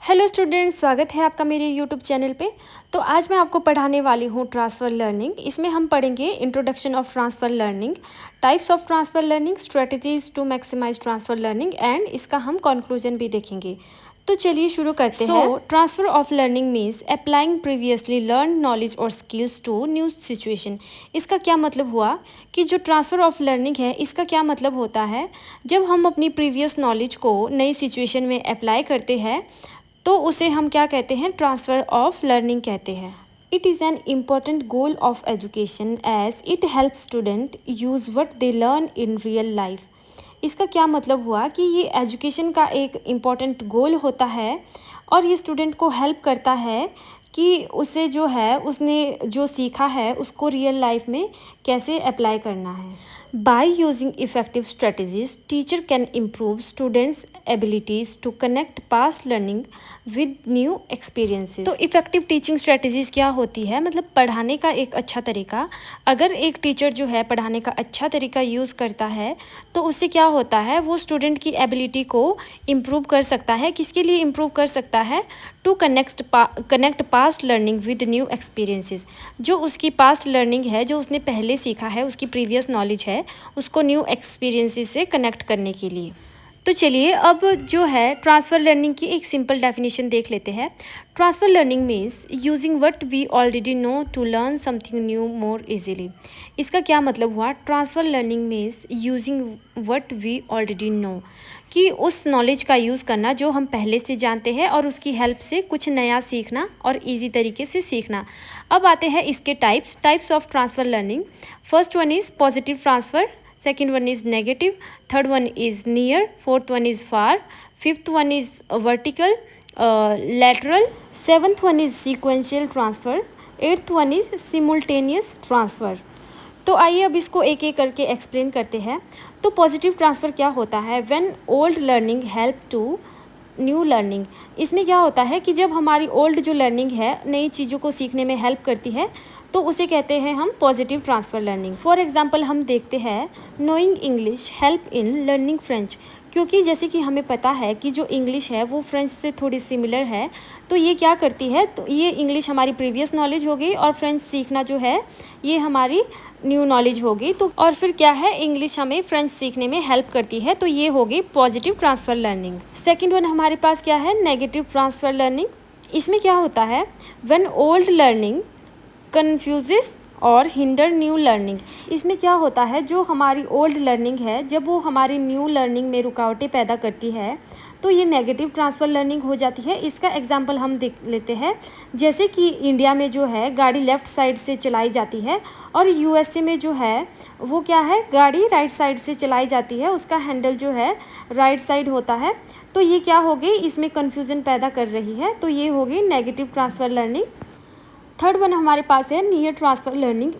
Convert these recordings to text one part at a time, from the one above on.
Hello students, स्वागत है आपका मेरे यूट्यूब चैनल पे। तो आज मैं आपको पढ़ाने वाली हूँ ट्रांसफ़र लर्निंग। इसमें हम पढ़ेंगे introduction of transfer learning, types of transfer learning, strategies to maximise transfer learning and इसका हम कंक्लूजन भी देखेंगे। तो चलिए शुरू करते हैं। Transfer of learning means applying previously learn knowledge और स्किल्स टू न्यू सिचुएशन। इसका क्या मतलब हुआ कि जो ट्रांसफ़र ऑफ लर्निंग है इसका क्या मतलब होता है, जब हम अपनी प्रीवियस नॉलेज को नई सिचुएशन में अप्लाई करते हैं तो उसे हम क्या कहते हैं, ट्रांसफ़र ऑफ लर्निंग कहते हैं। It is an important goal of education as it help student use what they learn in real life. इसका क्या मतलब हुआ कि ये एजुकेशन का एक इम्पॉर्टेंट गोल होता है और ये स्टूडेंट को हेल्प करता है कि उसे जो है उसने जो सीखा है उसको रियल लाइफ में कैसे अप्लाई करना है। By using effective strategies, teacher can improve students' abilities to connect past learning with new experiences. तो इफ़ेक्टिव टीचिंग स्ट्रेटजीज़ क्या होती है, मतलब पढ़ाने का एक अच्छा तरीका। अगर एक टीचर जो है पढ़ाने का अच्छा तरीका यूज़ करता है तो उससे क्या होता है, वो स्टूडेंट की एबिलिटी को इम्प्रूव कर सकता है। किसके लिए इम्प्रूव कर सकता है? To connect past learning with new experiences. जो उसकी पास्ट लर्निंग है, जो उसने पहले सीखा है, उसकी प्रीवियस नॉलेज है, उसको न्यू एक्सपीरियंसेस से कनेक्ट करने के लिए। तो चलिए अब जो है ट्रांसफ़र लर्निंग की एक सिंपल डेफिनेशन देख लेते हैं। Transfer learning means using what we already know to learn something new more easily. इसका क्या मतलब हुआ? Transfer learning means using what we already know, कि उस नॉलेज का यूज़ करना जो हम पहले से जानते हैं और उसकी हेल्प से कुछ नया सीखना और इजी तरीके से सीखना। अब आते हैं इसके types of transfer learning. First one is positive transfer, second one is negative, third one is near, fourth one is far, fifth one is vertical, lateral, seventh one is sequential transfer, eighth one is simultaneous transfer। तो आइए अब इसको एक एक करके explain करते हैं। तो पॉजिटिव ट्रांसफ़र क्या होता है? When old learning help to new learning. इसमें क्या होता है कि जब हमारी ओल्ड जो लर्निंग है नई चीज़ों को सीखने में हेल्प करती है तो उसे कहते हैं हम positive transfer learning. For example हम देखते हैं knowing English help in learning French, क्योंकि जैसे कि हमें पता है कि जो इंग्लिश है वो फ्रेंच से थोड़ी सिमिलर है, तो ये क्या करती है, तो ये इंग्लिश हमारी प्रीवियस नॉलेज हो गई और फ्रेंच सीखना जो है ये हमारी न्यू नॉलेज होगी। तो और फिर क्या है, इंग्लिश हमें फ्रेंच सीखने में हेल्प करती है, तो ये होगी positive transfer learning. Second one हमारे पास क्या है, नेगेटिव ट्रांसफ़र लर्निंग। इसमें क्या होता है, व्हेन ओल्ड लर्निंग कन्फ्यूजेस और हिंडर न्यू लर्निंग। इसमें क्या होता है, जो हमारी ओल्ड लर्निंग है जब वो हमारी न्यू लर्निंग में रुकावटें पैदा करती है तो ये नेगेटिव ट्रांसफ़र लर्निंग हो जाती है। इसका एग्जांपल हम देख लेते हैं। जैसे कि इंडिया में जो है गाड़ी लेफ़्ट साइड से चलाई जाती है और यूएसए में जो है वो क्या है, गाड़ी राइट साइड से चलाई जाती है, उसका हैंडल जो है राइट साइड होता है। तो ये क्या हो गई, इसमें कन्फ्यूज़न पैदा कर रही है, तो ये होगी negative transfer learning. Third one हमारे पास है नियर ट्रांसफ़र लर्निंग।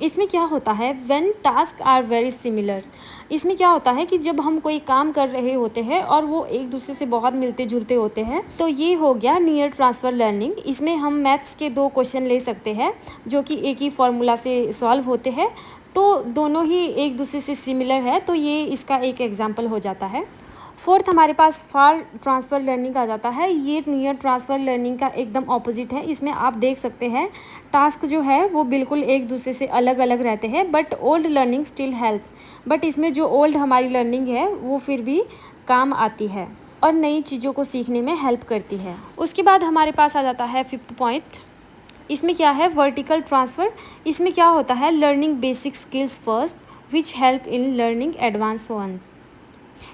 इसमें क्या होता है, when task are very similar. इसमें क्या होता है कि जब हम कोई काम कर रहे होते हैं और वो एक दूसरे से बहुत मिलते जुलते होते हैं, तो ये हो गया नियर ट्रांसफ़र लर्निंग। इसमें हम मैथ्स के 2 क्वेश्चन ले सकते हैं जो कि एक ही फार्मूला से सॉल्व होते हैं, तो दोनों ही एक दूसरे से सिमिलर है, तो ये इसका एक एग्जाम्पल हो जाता है। फोर्थ हमारे पास फार ट्रांसफ़र लर्निंग आ जाता है। ये नियर ट्रांसफ़र लर्निंग का एकदम ऑपोजिट है। इसमें आप देख सकते हैं टास्क जो है वो बिल्कुल एक दूसरे से अलग अलग रहते हैं, but old learning still helps. But इसमें जो ओल्ड हमारी लर्निंग है वो फिर भी काम आती है और नई चीज़ों को सीखने में हेल्प करती है। उसके बाद हमारे पास आ जाता है फिफ्थ पॉइंट। इसमें क्या है, वर्टिकल ट्रांसफ़र। इसमें क्या होता है, learning basic skills first which help in learning advance ones.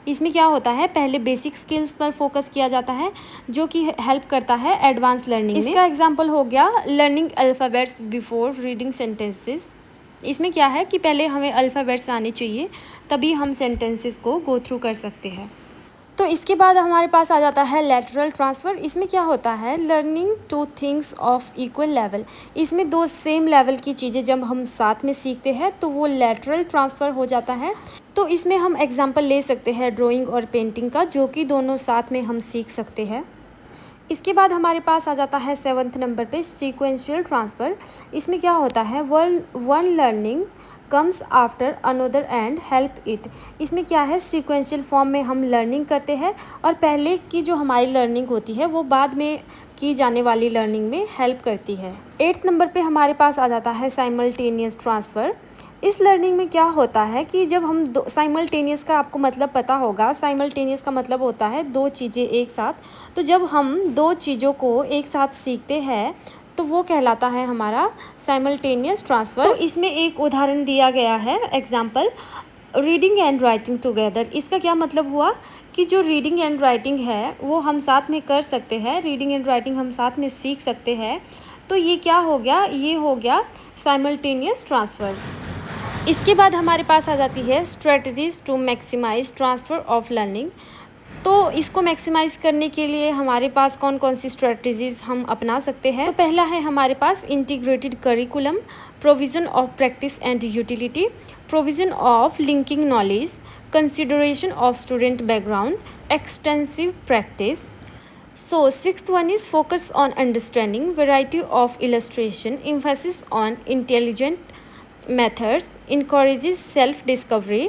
इसमें क्या होता है, पहले बेसिक स्किल्स पर फोकस किया जाता है जो कि हेल्प करता है एडवांस लर्निंग में। इसका एग्जांपल हो गया learning alphabets before reading sentences. इसमें क्या है कि पहले हमें अल्फ़ाबेट्स आने चाहिए तभी हम सेंटेंसेस को गो थ्रू कर सकते हैं। तो इसके बाद हमारे पास आ जाता है लैटरल ट्रांसफ़र। इसमें क्या होता है, learning two things of equal level. इसमें 2 सेम लेवल की चीज़ें जब हम साथ में सीखते हैं तो वो लैटरल ट्रांसफ़र हो जाता है। तो इसमें हम एग्जांपल ले सकते हैं ड्राइंग और पेंटिंग का, जो कि दोनों साथ में हम सीख सकते हैं। इसके बाद हमारे पास आ जाता है 7th नंबर पे सीक्वेंशियल ट्रांसफ़र। इसमें क्या होता है, one learning comes after another and help it. इसमें क्या है, सीक्वेंशियल फॉर्म में हम लर्निंग करते हैं और पहले की जो हमारी लर्निंग होती है वो बाद में की जाने वाली लर्निंग में हेल्प करती है। 8th नंबर पे हमारे पास आ जाता है साइमल्टेनियस ट्रांसफ़र। इस लर्निंग में क्या होता है कि जब हम दो, साइमल्टेनियस का आपको मतलब पता होगा, साइमल्टेनियस का मतलब होता है दो चीज़ें एक साथ। तो जब हम दो चीज़ों को एक साथ सीखते हैं तो वो कहलाता है हमारा साइमल्टेनियस ट्रांसफ़र। तो इसमें एक उदाहरण दिया गया है, example, reading and writing together. इसका क्या मतलब हुआ कि जो रीडिंग एंड राइटिंग है वो हम साथ में कर सकते हैं, रीडिंग एंड राइटिंग हम साथ में सीख सकते हैं। तो ये क्या हो गया, ये हो गया साइमल्टेनियस ट्रांसफ़र। इसके बाद हमारे पास आ जाती है strategies to maximise transfer of learning. तो इसको मैक्सिमाइज़ करने के लिए हमारे पास कौन कौन सी स्ट्रेटजीज़ हम अपना सकते हैं। तो पहला है हमारे पास integrated curriculum, provision of practice and utility, provision of linking knowledge, consideration of student background, extensive practice. So 6th one is focus on understanding, variety of illustration, emphasis on intelligent methods, encourages self discovery,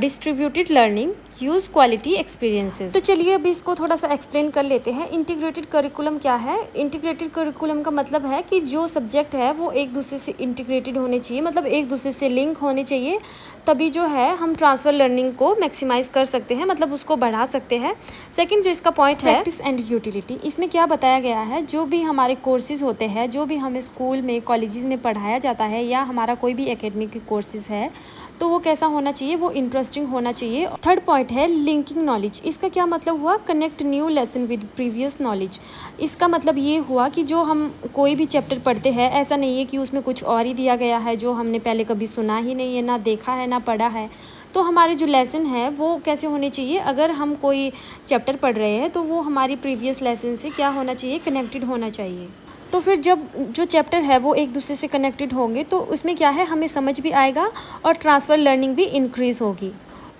distributed learning, use quality experiences. तो चलिए अभी इसको थोड़ा सा explain कर लेते हैं। Integrated curriculum क्या है? इंटीग्रेटेड करिकुलम का मतलब है कि जो सब्जेक्ट है वो एक दूसरे से इंटीग्रेटेड होने चाहिए, मतलब एक दूसरे से लिंक होने चाहिए, तभी जो है हम ट्रांसफ़र लर्निंग को मैक्सिमाइज़ कर सकते हैं, मतलब उसको बढ़ा सकते हैं। सेकंड जो इसका पॉइंट है प्रैक्टिस एंड यूटिलिटी। इसमें क्या बताया गया है, जो भी हमारे कोर्सेज़ होते हैं, जो भी हमें स्कूल में कॉलेजेस में पढ़ाया जाता है या हमारा कोई भी एकेडमिक कोर्सेज़ है तो वो कैसा होना चाहिए, वो इंटरेस्टिंग होना चाहिए। थर्ड पॉइंट है लिंकिंग नॉलेज। इसका क्या मतलब हुआ, connect new lesson with previous knowledge. इसका मतलब ये हुआ कि जो हम कोई भी चैप्टर पढ़ते हैं, ऐसा नहीं है कि उसमें कुछ और ही दिया गया है जो हमने पहले कभी सुना ही नहीं है, ना देखा है, ना पढ़ा है। तो हमारे जो लेसन है वो कैसे होने चाहिए, अगर हम कोई चैप्टर पढ़ रहे हैं तो वो हमारी प्रीवियस लेसन से क्या होना चाहिए, कनेक्टेड होना चाहिए। तो फिर जब जो चैप्टर है वो एक दूसरे से कनेक्टेड होंगे तो उसमें क्या है, हमें समझ भी आएगा और ट्रांसफ़र लर्निंग भी इंक्रीज़ होगी।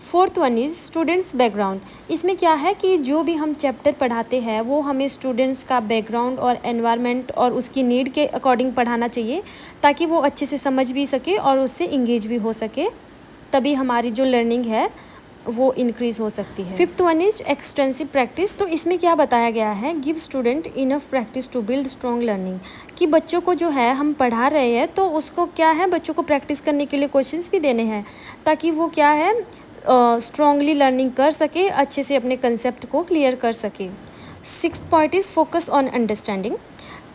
Fourth one is students background. इसमें क्या है कि जो भी हम चैप्टर पढ़ाते हैं वो हमें स्टूडेंट्स का बैकग्राउंड और एनवायरनमेंट और उसकी नीड के अकॉर्डिंग पढ़ाना चाहिए, ताकि वो अच्छे से समझ भी सके और उससे इंगेज भी हो सके, तभी हमारी जो लर्निंग है वो इंक्रीज़ हो सकती है। Fifth one is extensive practice. तो इसमें क्या बताया गया है, give student enough practice to build strong learning. कि बच्चों को जो है हम पढ़ा रहे हैं तो उसको क्या है, बच्चों को प्रैक्टिस करने के लिए क्वेश्चंस भी देने हैं, ताकि वो क्या है स्ट्रॉन्गली लर्निंग कर सके, अच्छे से अपने कंसेप्ट को क्लियर कर सके। Sixth point is focus on understanding,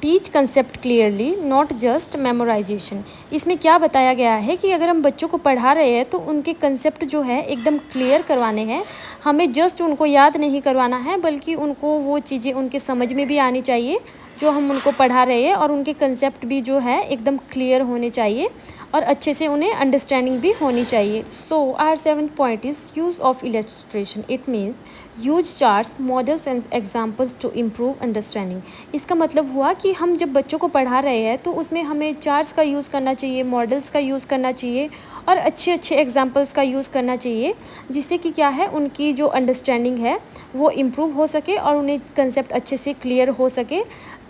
teach concept clearly, not just memorisation. इसमें क्या बताया गया है कि अगर हम बच्चों को पढ़ा रहे हैं तो उनके कंसेप्ट जो है एकदम क्लियर करवाने हैं, हमें जस्ट उनको याद नहीं करवाना है, बल्कि उनको वो चीज़ें उनके समझ में भी आनी चाहिए जो हम उनको पढ़ा रहे हैं, और उनके कंसेप्ट भी जो है एकदम क्लियर होने चाहिए और अच्छे से उन्हें अंडरस्टैंडिंग भी होनी चाहिए। So our seventh point is use of illustration. It means use charts, models and examples to improve understanding. इसका मतलब हुआ कि हम जब बच्चों को पढ़ा रहे हैं तो उसमें हमें चार्ट्स का यूज़ करना चाहिए, मॉडल्स का यूज़ करना चाहिए और अच्छे अच्छे एग्जाम्पल्स का यूज़ करना चाहिए, जिससे कि क्या है, उनकी जो अंडरस्टैंडिंग है वो इम्प्रूव हो सके और उन्हें कंसेप्ट अच्छे से क्लियर हो सके,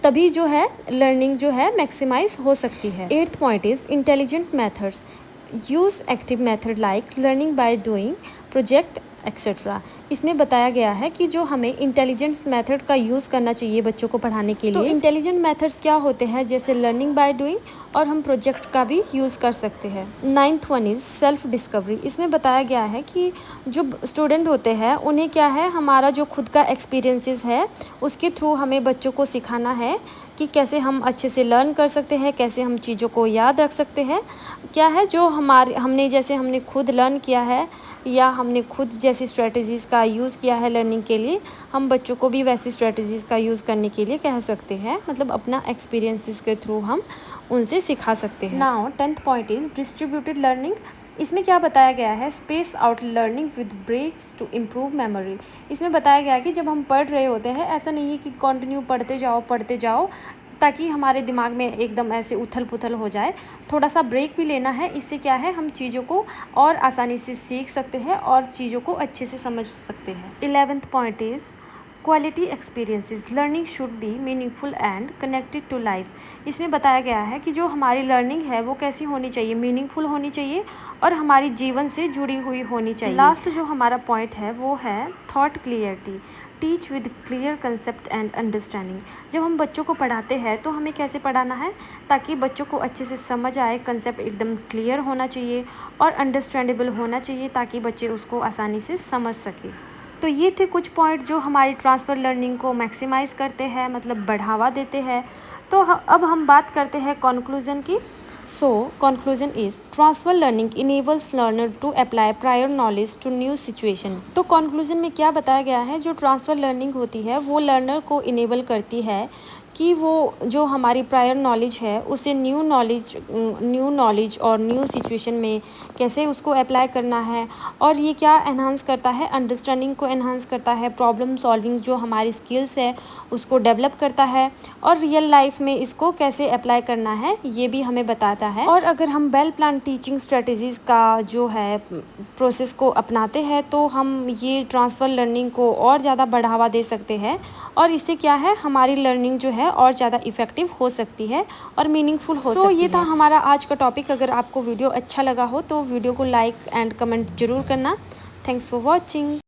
तभी जो है लर्निंग जो है मैक्सिमाइज हो सकती है। Eighth point is intelligent methods. Use active method like learning by doing, project etcetera. इसमें बताया गया है कि जो हमें इंटेलिजेंट मेथड का यूज़ करना चाहिए बच्चों को पढ़ाने के लिए। तो इंटेलिजेंट मेथड्स क्या होते हैं, जैसे लर्निंग बाय डूइंग, और हम प्रोजेक्ट का भी यूज़ कर सकते हैं। Ninth one is self discovery. इसमें बताया गया है कि जो स्टूडेंट होते हैं उन्हें क्या है, हमारा जो खुद का एक्सपीरियंसेस है उसके थ्रू हमें बच्चों को सिखाना है कि कैसे हम अच्छे से लर्न कर सकते हैं, कैसे हम चीज़ों को याद रख सकते हैं। क्या है, जो हमने खुद लर्न किया है या हमने खुद जैसी स्ट्रेटजीज़ का यूज़ किया है लर्निंग के लिए, हम बच्चों को भी वैसी स्ट्रेटजीज़ का यूज़ करने के लिए कह सकते हैं, मतलब अपना एक्सपीरियंसेस के थ्रू हम उनसे सिखा सकते हैं। Now 10th point is distributed learning. इसमें क्या बताया गया है, space out learning with breaks to improve memory. इसमें बताया गया है कि जब हम पढ़ रहे होते हैं, ऐसा नहीं है कि कंटिन्यू पढ़ते जाओ ताकि हमारे दिमाग में एकदम ऐसे उथल पुथल हो जाए, थोड़ा सा ब्रेक भी लेना है। इससे क्या है, हम चीज़ों को और आसानी से सीख सकते हैं और चीज़ों को अच्छे से समझ सकते हैं। 11th point is quality experiences learning should be meaningful and connected to life. इसमें बताया गया है कि जो हमारी लर्निंग है वो कैसी होनी चाहिए, मीनिंगफुल होनी चाहिए और हमारी जीवन से जुड़ी हुई होनी चाहिए। लास्ट जो हमारा पॉइंट है वो है thought clarity. Teach with clear concept and understanding. जब हम बच्चों को पढ़ाते हैं तो हमें कैसे पढ़ाना है ताकि बच्चों को अच्छे से समझ आए, कंसेप्ट एकदम क्लियर होना चाहिए और अंडरस्टैंडेबल होना चाहिए ताकि बच्चे उसको आसानी से समझ सकें। तो ये थे कुछ पॉइंट जो हमारी ट्रांसफ़र लर्निंग को मैक्सिमाइज़ करते हैं, मतलब बढ़ावा देते हैं। तो अब हम बात करते हैं कंक्लूजन की। So conclusion is transfer learning enables learner to apply prior knowledge to new situation. तो कंक्लूजन में क्या बताया गया है, जो ट्रांसफ़र लर्निंग होती है वो लर्नर को इनेबल करती है कि वो जो हमारी प्रायर नॉलेज है उसे न्यू नॉलेज और न्यू सिचुएशन में कैसे उसको अप्लाई करना है। और ये क्या एनहांस करता है, अंडरस्टैंडिंग को एनहांस करता है, प्रॉब्लम सॉल्विंग जो हमारी स्किल्स है उसको डेवलप करता है और रियल लाइफ में इसको कैसे अप्लाई करना है ये भी हमें बताता है। और अगर हम वेल प्लान टीचिंग स्ट्रेटजीज़ का जो है प्रोसेस को अपनाते हैं तो हम ये ट्रांसफ़र लर्निंग को और ज़्यादा बढ़ावा दे सकते हैं और इससे क्या है हमारी लर्निंग जो है और ज़्यादा इफ़ेक्टिव हो सकती है और मीनिंगफुल हो सकती है। ये था हमारा आज का टॉपिक। अगर आपको वीडियो अच्छा लगा हो तो वीडियो को लाइक एंड कमेंट ज़रूर करना। Thanks for watching.